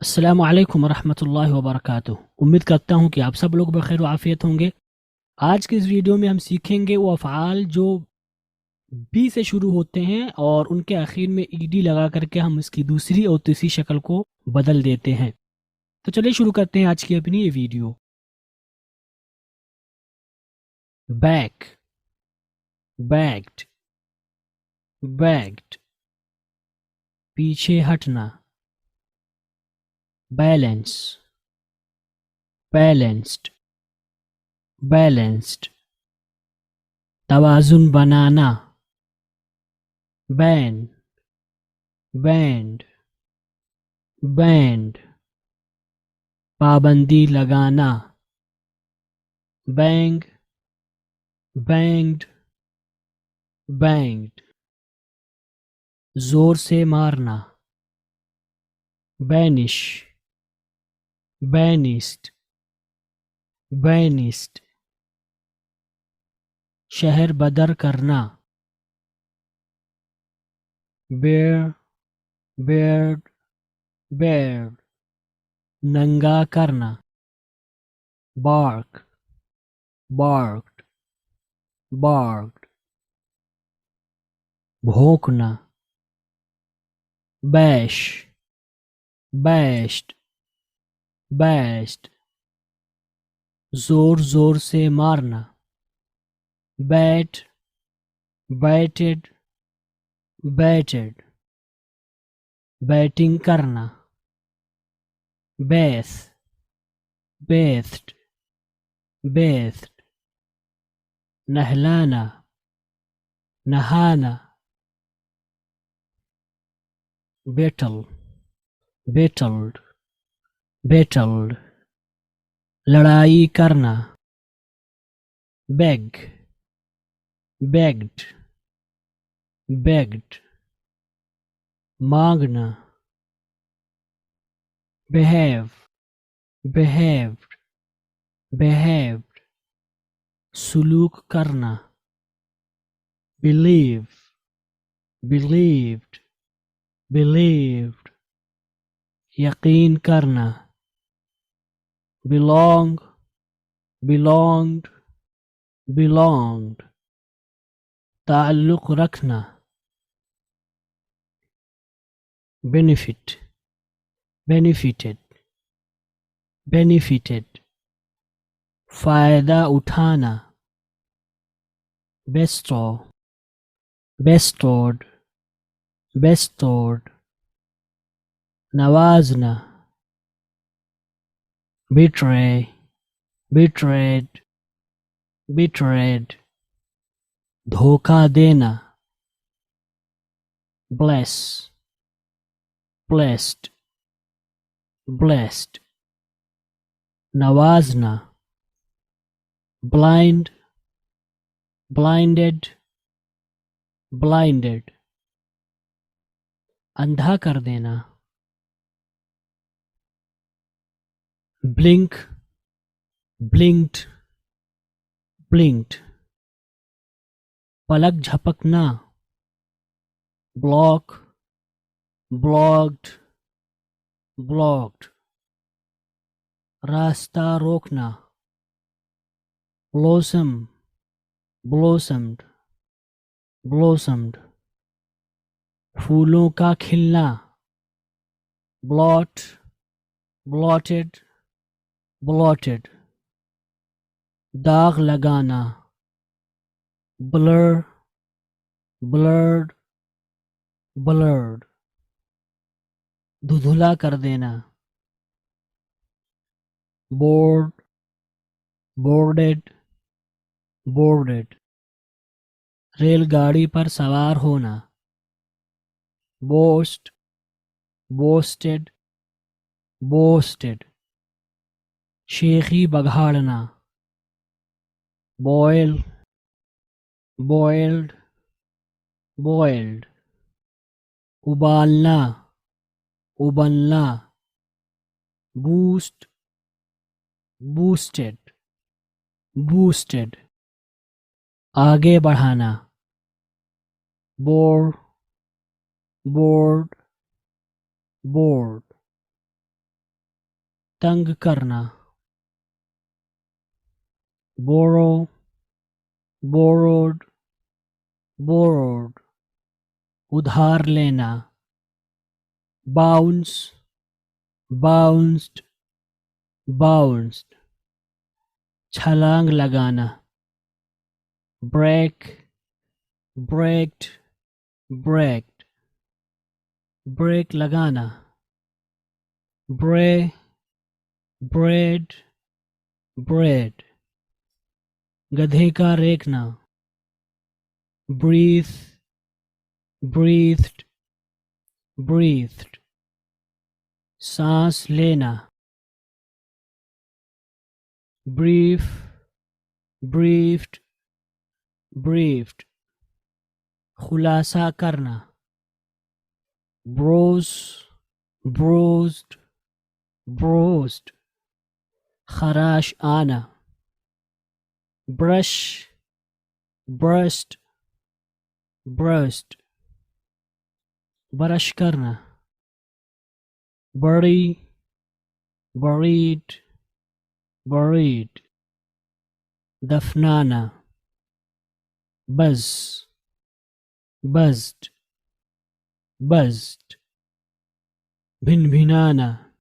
अस्सलाम वालेकुम रहमतुल्लाहि व बरकातुहू। उम्मीद करता हूँ कि आप सब लोग बखैर व आफियत होंगे। आज के इस वीडियो में हम सीखेंगे वो अफ़आल जो बी से शुरू होते हैं और उनके आखिर में ईडी लगा करके हम इसकी दूसरी और तीसरी शक्ल को बदल देते हैं। तो चलिए शुरू करते हैं आज की अपनी ये वीडियो। बैक, बैक्ड, बैक्ड, पीछे हटना। बैलेंस, बैलेंस्ड, बैलेंस्ड, तवाज़ुन बनाना। बैन, बैंड, बैंड, पाबंदी लगाना। बैंग, बैंग्ड, बैंग्ड, जोर से मारना। बैनिश, बैनिस्ड, बैनिस्ड, शहर बदर करना। बेयर, बेयर्ड, बेयर्ड, नंगा करना। बार्क, बार्क्ड, बार्क्ड, भौंकना। बैश, बैश्ड, बैश्ड, जोर जोर से मारना। बैट, बैटेड, बैटेड, बैटिंग करना। बेथ, बेथड, बेथड, नहलाना, नहाना। बेटल, बेटल्ड, बेटल्ड, लड़ाई करना। बेग, बेग्ड, बेग्ड, मांगना। behave, behaved, behaved, सुलूक करना। believe, believed, believed, यकीन करना। belong, belonged, belonged, ताल्लुक रखना। benefit, benefited, benefited, फायदा उठाना। bestow, bestowed, bestowed, नवाजना। betray, betrayed, betrayed, धोखा देना। bless, blessed, blessed, नवाजना। blind, blinded, blinded, अंधा कर देना। blink, blinked, blinked, पलक झपकना। block, blocked, blocked, रास्ता रोकना। blossom, blossomed, blossomed, फूलों का खिलना। blot, blotted, blotted, दाग लगाना। blur, blurred, blurred, धुंधला कर देना। bored, boarded, boarded, रेलगाड़ी पर सवार होना। boast, boasted, boasted, शेखी बघाड़ना। boil, boiled, boiled, उबालना, उबलना। boost, boosted, boosted, आगे बढ़ाना। bore, bored, bored, تنگ کرنا. borrow, borrowed, borrowed. ادھار لینا. bounce, bounced, bounced. چھلانگ لگانا. break, braked, braked. break لگانا. bray, braid, braid. گدھے کا ریکنا. breathe, breathed, breathed. سانس لینا. brief, briefed, briefed. خلاصہ کرنا. browse, browsed, browsed. خراش آنا. brush, brushed, brushed. برش کرنا. bury, buried, buried. دفنانا. buzz, buzzed, buzzed. بھنبھنانا.